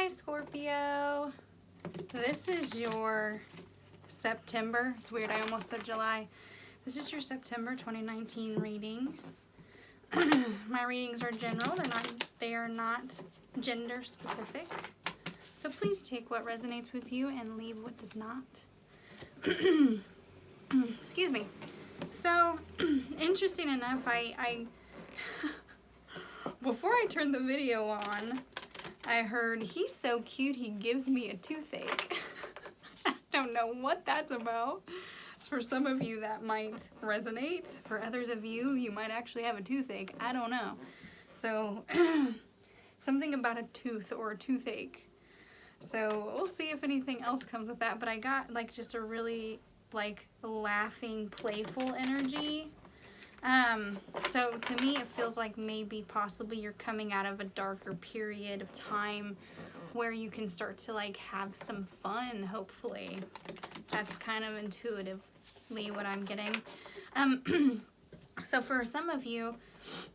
Hi, Scorpio. This is your September. It's weird, I almost said July. This is your September 2019 reading. My readings are general. They are not gender specific. So please take what resonates with you and leave what does not. Excuse me. So, interesting enough, I before I turned the video on, I heard, "He's so cute, he gives me a toothache." I don't know what that's about. For some of you, that might resonate. For others of you, you might actually have a toothache. I don't know. So, something about a tooth or a toothache. So, we'll see if anything else comes with that. But I got, like, just a really, like, laughing, playful energy. So to me, it feels like maybe possibly you're coming out of a darker period of time where you can start to like have some fun, hopefully. That's kind of intuitively what I'm getting. So for some of you,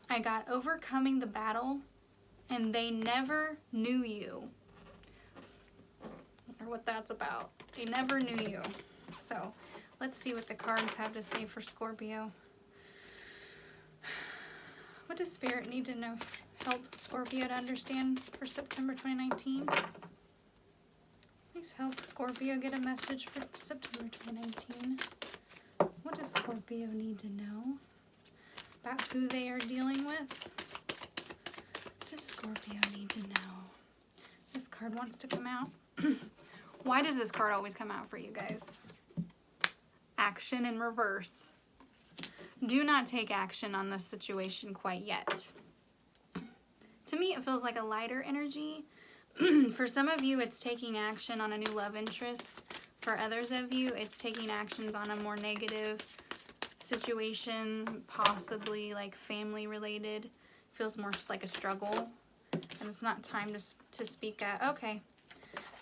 I got overcoming the battle and they never knew you. I wonder what that's about. They never knew you. So let's see what the cards have to say for Scorpio. What does Spirit need to know, help Scorpio to understand for September 2019? Please help Scorpio get a message for September 2019. What does Scorpio need to know about who they are dealing with? What does Scorpio need to know? This card wants to come out. Why does this card always come out for you guys? Action in reverse. Do not take action on this situation quite yet. To me, it feels like a lighter energy. For some of you, it's taking action on a new love interest. For others of you, it's taking actions on a more negative situation, possibly like family related. Feels more like a struggle, and it's not time to speak at. Okay,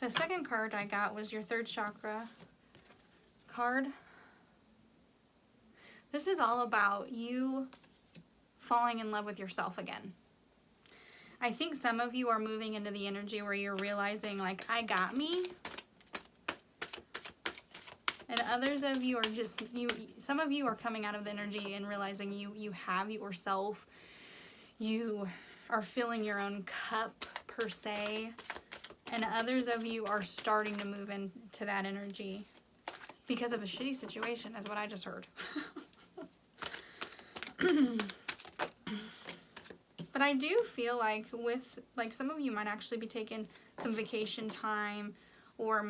the second card I got was your third chakra card. This is all about you falling in love with yourself again. I think some of you are moving into the energy where you're realizing, like, I got me. And others of you are just, some of you are coming out of the energy and realizing you have yourself. You are filling your own cup, per se. And others of you are starting to move into that energy because of a shitty situation, is what I just heard. But I do feel like some of you might actually be taking some vacation time, or it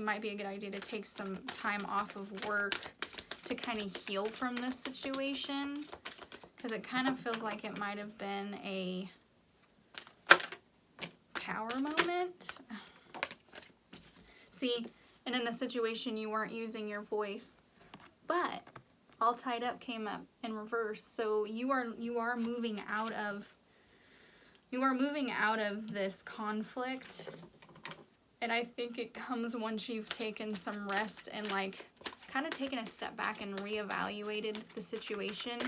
might be a good idea to take some time off of work to kind of heal from this situation, because it kind of feels like it might have been a Tower moment. See, and in the situation you weren't using your voice, but all tied up came up in reverse. So you are moving out of this conflict, and I think it comes once you've taken some rest and like kind of taken a step back and reevaluated the situation.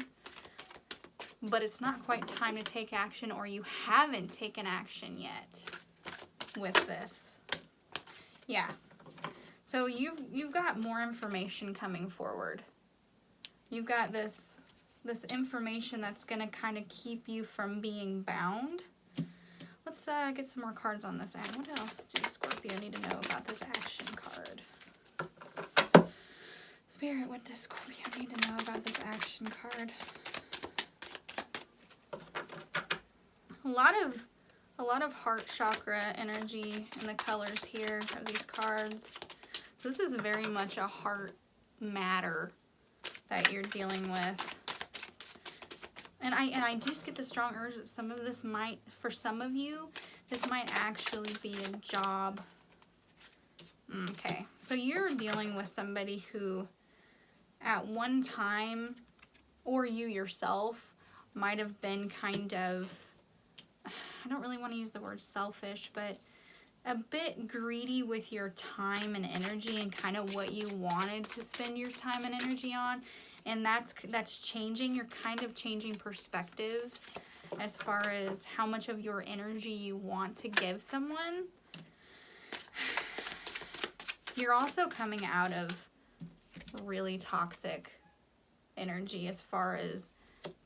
But it's not quite time to take action, or you haven't taken action yet with this. Yeah. So you've got more information coming forward. You've got this information that's going to kind of keep you from being bound. Let's get some more cards on this end. What else does Scorpio need to know about this action card? Spirit, what does Scorpio need to know about this action card? A lot of heart chakra energy in the colors here of these cards. So this is very much a heart matter that you're dealing with. And I just get the strong urge that some of this might, for some of you, this might actually be a job. Okay, so you're dealing with somebody who at one time, or you yourself, might have been kind of, I don't really want to use the word selfish, but a bit greedy with your time and energy and kind of what you wanted to spend your time and energy on. And that's changing. You're kind of changing perspectives as far as how much of your energy you want to give someone. You're also coming out of really toxic energy, as far as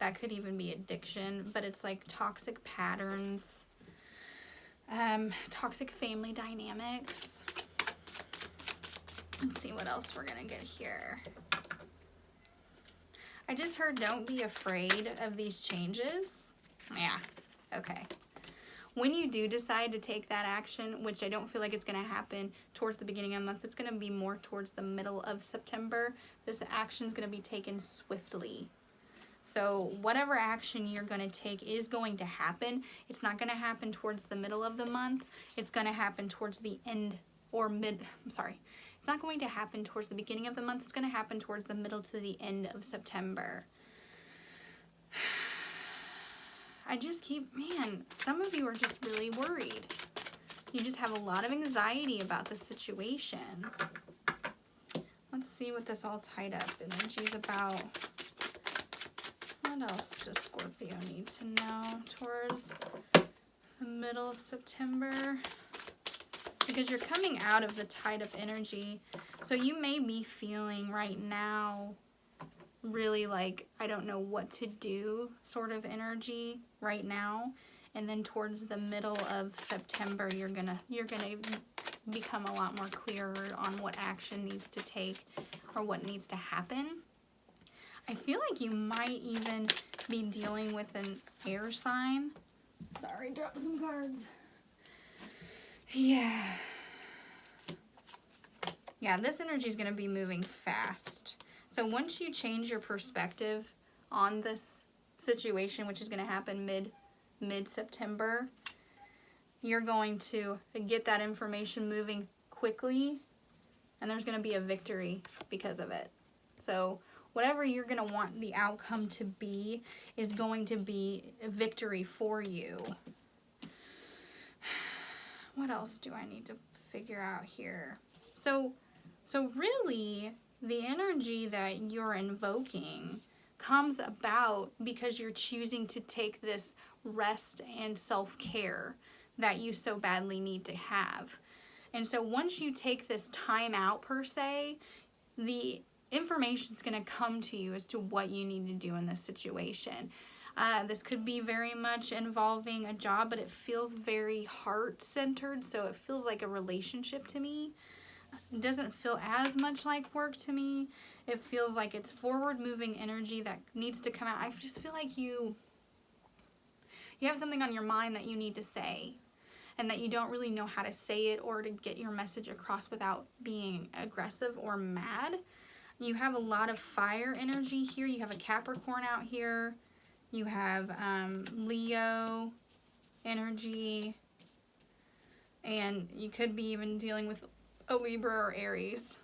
that could even be addiction, but it's like toxic patterns, toxic family dynamics. Let's see what else we're gonna get here. I just heard don't be afraid of these changes. Yeah, okay. When you do decide to take that action, which I don't feel like it's going to happen towards the beginning of the month, it's going to be more towards the middle of September. This action is going to be taken swiftly. So whatever action you're going to take is going to happen. It's not going to happen towards the middle of the month. It's going to happen towards the end or it's not going to happen towards the beginning of the month. It's going to happen towards the middle to the end of September. I just man, some of you are just really worried. You just have a lot of anxiety about the situation. Let's see what this all tied up energy is about. What else does Scorpio need to know towards the middle of September? Because you're coming out of the tied up energy. So you may be feeling right now really like, I don't know what to do sort of energy right now. And then towards the middle of September, you're gonna become a lot more clearer on what action needs to take or what needs to happen. I feel like you might even be dealing with an air sign. Sorry, drop some cards. Yeah, this energy is gonna be moving fast. So once you change your perspective on this situation, which is going to happen mid-September, you're going to get that information moving quickly, and there's going to be a victory because of it. So whatever you're going to want the outcome to be is going to be a victory for you. What else do I need to figure out here? So really, the energy that you're invoking comes about because you're choosing to take this rest and self-care that you so badly need to have. And so once you take this time out, per se, the information is going to come to you as to what you need to do in this situation. This could be very much involving a job, but it feels very heart-centered, so it feels like a relationship to me. It doesn't feel as much like work to me. It feels like it's forward-moving energy that needs to come out. I just feel like you have something on your mind that you need to say, and that you don't really know how to say it or to get your message across without being aggressive or mad. You have a lot of fire energy here. You have a Capricorn out here. You have Leo energy, and you could be even dealing with a Libra or Aries.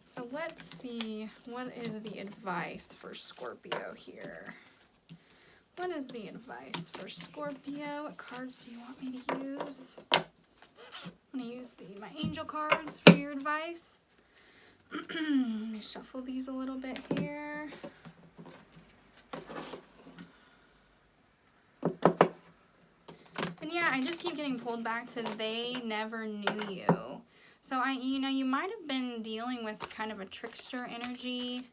So let's see, what is the advice for Scorpio here? What is the advice for Scorpio? What cards do you want me to use? I'm going to use my angel cards for your advice. Let me shuffle these a little bit here. And yeah, I just keep getting pulled back to they never knew you. So you might have been dealing with kind of a trickster energy,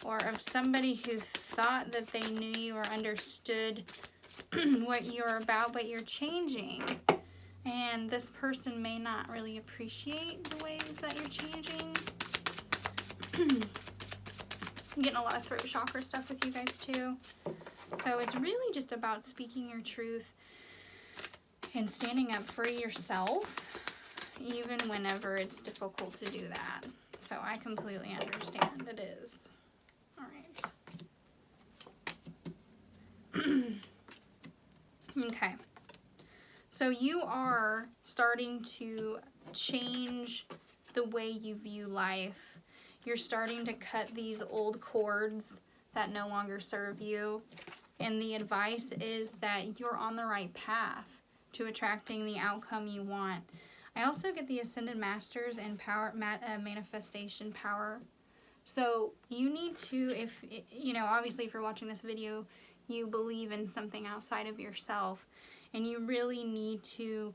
or of somebody who thought that they knew you or understood what you're about, but you're changing. And this person may not really appreciate the ways that you're changing. I'm getting a lot of throat chakra stuff with you guys too. So it's really just about speaking your truth and standing up for yourself, even whenever it's difficult to do that. So I completely understand it is. All right. Okay. So you are starting to change the way you view life. You're starting to cut these old cords that no longer serve you. And the advice is that you're on the right path to attracting the outcome you want. I also get the Ascended Masters and power, manifestation power. So you need to, if, obviously if you're watching this video, you believe in something outside of yourself. And you really need to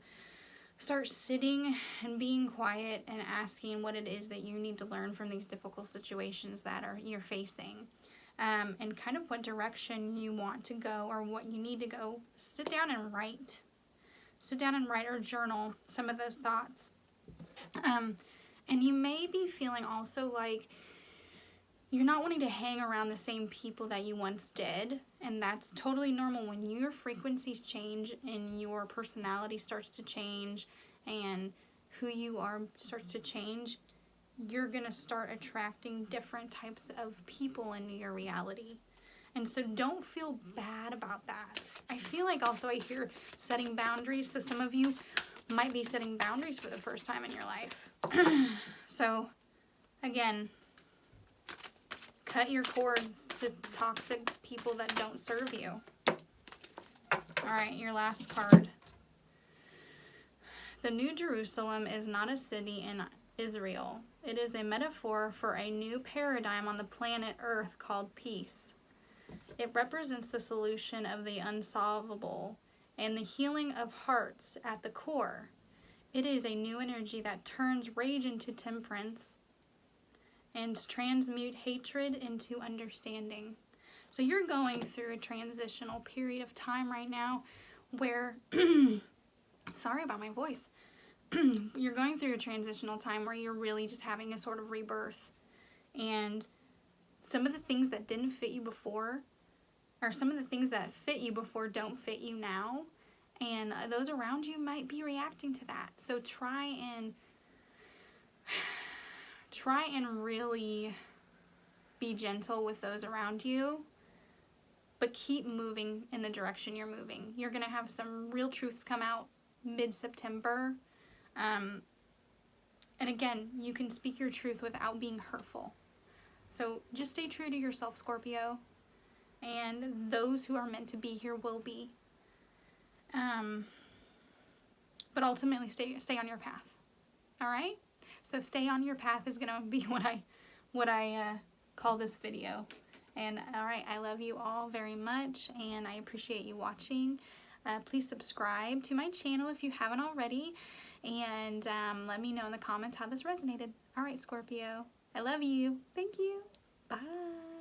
start sitting and being quiet and asking what it is that you need to learn from these difficult situations that you're facing. And kind of what direction you want to go or what you need to go. Sit down and write. Sit down and write or journal some of those thoughts. And you may be feeling also like you're not wanting to hang around the same people that you once did. And that's totally normal. When your frequencies change and your personality starts to change and who you are starts to change, you're going to start attracting different types of people into your reality. And so don't feel bad about that. I feel like also I hear setting boundaries. So some of you might be setting boundaries for the first time in your life. So again, cut your cords to toxic people that don't serve you. All right, your last card. The New Jerusalem is not a city in Israel. It is a metaphor for a new paradigm on the planet Earth called peace. It represents the solution of the unsolvable and the healing of hearts at the core. It is a new energy that turns rage into temperance and transmute hatred into understanding. So you're going through a transitional period of time right now where, sorry about my voice, you're going through a transitional time where you're really just having a sort of rebirth. And some of the things that didn't fit you before, or some of the things that fit you before don't fit you now. And those around you might be reacting to that. So try and really be gentle with those around you, but keep moving in the direction you're moving. You're going to have some real truths come out mid-September. And again, you can speak your truth without being hurtful. So just stay true to yourself, Scorpio. And those who are meant to be here will be. But ultimately, stay on your path. All right? So stay on your path is going to be what I call this video. And all right, I love you all very much, and I appreciate you watching. Please subscribe to my channel if you haven't already, and let me know in the comments how this resonated. All right, Scorpio, I love you. Thank you. Bye.